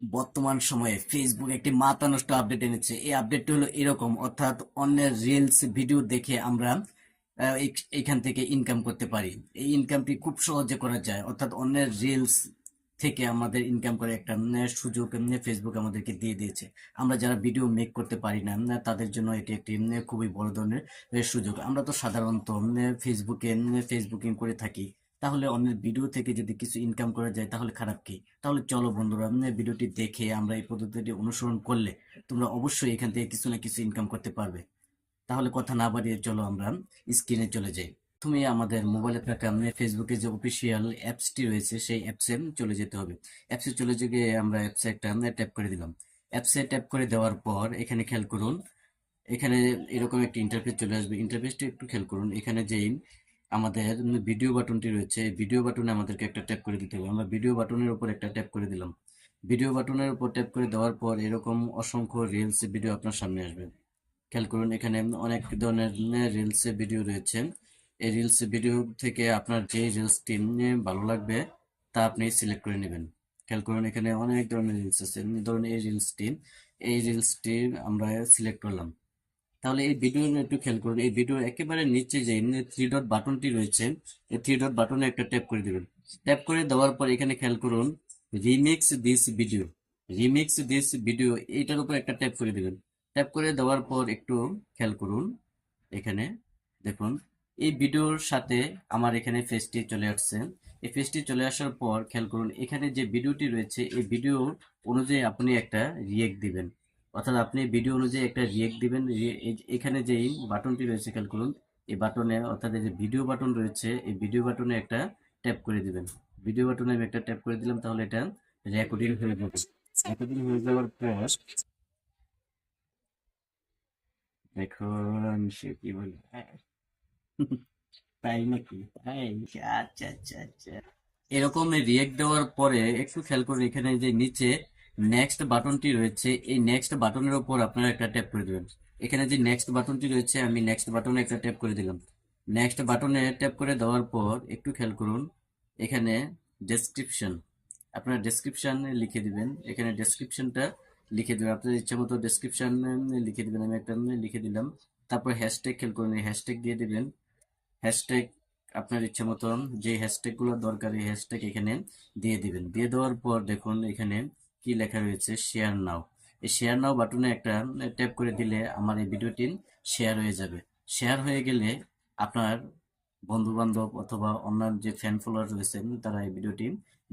বর্তমান সময়ে ফেসবুক একটি মাথা নষ্ট আপডেট এনেছে। এই আপডেটটি হলো এরকম, অর্থাৎ অন্যের রিলস ভিডিও দেখে আমরা এখান থেকে ইনকাম করতে পারি। এই ইনকামটি খুব সহজে করা যায়, অর্থাৎ অন্যের রিলস থেকে আমাদের ইনকাম করে একটা সুযোগ ফেসবুক আমাদেরকে দিয়ে দিয়েছে। আমরা যারা ভিডিও মেক করতে পারি না, তাদের জন্য এটি একটি খুবই বড় ধরনের সুযোগ। আমরা তো সাধারণত ফেসবুকিং করে থাকি, তাহলে অন্যের ভিডিও থেকে যদি কিছু ইনকাম করা যায় তাহলে খারাপ কি? তাহলে চলো বন্ধুরা, ভিডিওটি দেখে আমরা এই পদ্ধতিটি অনুসরণ করলে তোমরা অবশ্যই এখান থেকে কিছু না কিছু ইনকাম করতে পারবে। তাহলে কথা না বাড়িয়ে চলো আমরা স্ক্রিনে চলে যাই। তুমি আমাদের মোবাইলে থাকা ফেসবুকে যে অফিসিয়াল অ্যাপসটি রয়েছে সেই অ্যাপসে চলে যেতে হবে। অ্যাপসে চলে গিয়ে আমরা অ্যাপসে একটা ট্যাপ করে দিলাম। অ্যাপসে ট্যাপ করে দেওয়ার পর এখানে খেয়াল করুন, এখানে এরকম একটি ইন্টারফেস চলে আসবে। ইন্টারফেসটি একটু খেয়াল করুন, এখানে যেই আমাদের ভিডিও বাটনটি রয়েছে, ভিডিও বাটনে আমাদেরকে একটা ট্যাপ করে দিতে হবে। আমরা ভিডিও বাটনের উপর একটা ট্যাপ করে দিলাম। ভিডিও বাটনের উপর ট্যাপ করে দেওয়ার পর এরকম অসংখ্য রিলস ভিডিও আপনার সামনে আসবে। খেয়াল করুন, এখানে অনেক ধরনের রিলস ভিডিও রয়েছে। এই রিলস ভিডিও থেকে আপনার যে রিলসটি ভালো লাগবে তা আপনি সিলেক্ট করে নেবেন। খেয়াল করুন, এখানে অনেক ধরনের রিলস আছে। ধরুন এই রিলসটি আমরা সিলেক্ট করলাম। তাহলে এই ভিডিও একটু খেয়াল করুন, এই ভিডিওর একেবারে নিচে যে থ্রি ডট বাটনটি রয়েছে, এই থ্রি ডট বাটনে একটা ট্যাপ করে দিবেন। ট্যাপ করে দেওয়ার পর এখানে খেয়াল করুন, remix this video, remix this video এইটার উপর একটা ট্যাপ করে দিবেন। ট্যাপ করে দেওয়ার পর একটু খেয়াল করুন, এখানে দেখুন এই ভিডিওর সাথে আমার এখানে ফেসটি চলে আসছে। এই ফেসটি চলে আসার পর খেয়াল করুন, এখানে যে ভিডিওটি রয়েছে এই ভিডিও অনুযায়ী আপনি একটা রিয়েক্ট দিবেন, অর্থাৎ আপনি ভিডিও অনুযায়ী একটা রিয়েক্ট দিবেন। এখানে যেই বাটনটি রয়েছে খেয়াল করুন, এই বাটনে অর্থাৎ এই যে ভিডিও বাটন রয়েছে এই ভিডিও বাটনে একটা ট্যাপ করে দিবেন। ভিডিও বাটনে আমি একটা ট্যাপ করে দিলাম, তাহলে এটা রেকর্ডিং হয়ে যাবে। রেকর্ডিং হয়ে যাওয়ার পর দেখুন সে কি বলে, তাই নাকি? তাই, আচ্ছা আচ্ছা আচ্ছা। এরকম রিয়েক্ট দেওয়ার পরে একটু খেয়াল করুন, এখানে যে নিচে নেক্সট বাটনটি রয়েছে এই নেক্সট বাটনের উপর আপনারা একটা ট্যাপ করে দেবেন। এখানে যে নেক্সট বাটনটি রয়েছে আমি নেক্সট বাটনে একটা ট্যাপ করে দিলাম। নেক্সট বাটনে ট্যাপ করে দেওয়ার পর একটু খেয়াল করুন, এখানে ডেসক্রিপশন, আপনার ডেসক্রিপশন লিখে দিবেন। এখানে ডেসক্রিপশনটা লিখে দেবেন, আপনার ইচ্ছা মতো ডেসক্রিপশন লিখে দিবেন। আমি একটা লিখে দিলাম। তারপর হ্যাশট্যাগ খেয়াল করুন, এই হ্যাশট্যাগ দিয়ে দিবেন। হ্যাশট্যাগ আপনার ইচ্ছে মতন যে হ্যাশট্যাগ গুলো দরকার এই হ্যাশট্যাগ এখানে দিয়ে দিবেন। দিয়ে দেওয়ার পর দেখুন এখানে কি লেখা রয়েছে, শেয়ার নাও। এই শেয়ার নাও বাটনে একটা ট্যাপ করে দিলে আমার এই ভিডিওটি শেয়ার হয়ে যাবে। শেয়ার হয়ে গেলে আপনার বন্ধু বান্ধব অথবা অন্যান্য যে ফ্যান ফলোয়ার রয়েছে তারা এই ভিডিওটি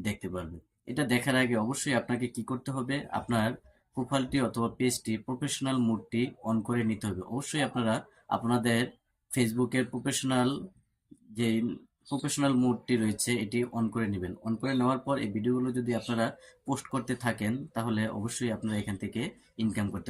দেখতে পারবে। এটা দেখার আগে অবশ্যই আপনাকে কি করতে হবে, আপনার প্রোফাইলটি অথবা পেজটি প্রফেশনাল মোডটি অন করে নিতে হবে। অবশ্যই আপনারা আপনাদের ফেসবুকের যে প্রফেশনাল মোডটি রয়েছে এটি অন করে নেবেন। অন করে নেওয়ার পর এই ভিডিওগুলো যদি আপনারা পোস্ট করতে থাকেন তাহলে অবশ্যই আপনারা এখান থেকে ইনকাম করতে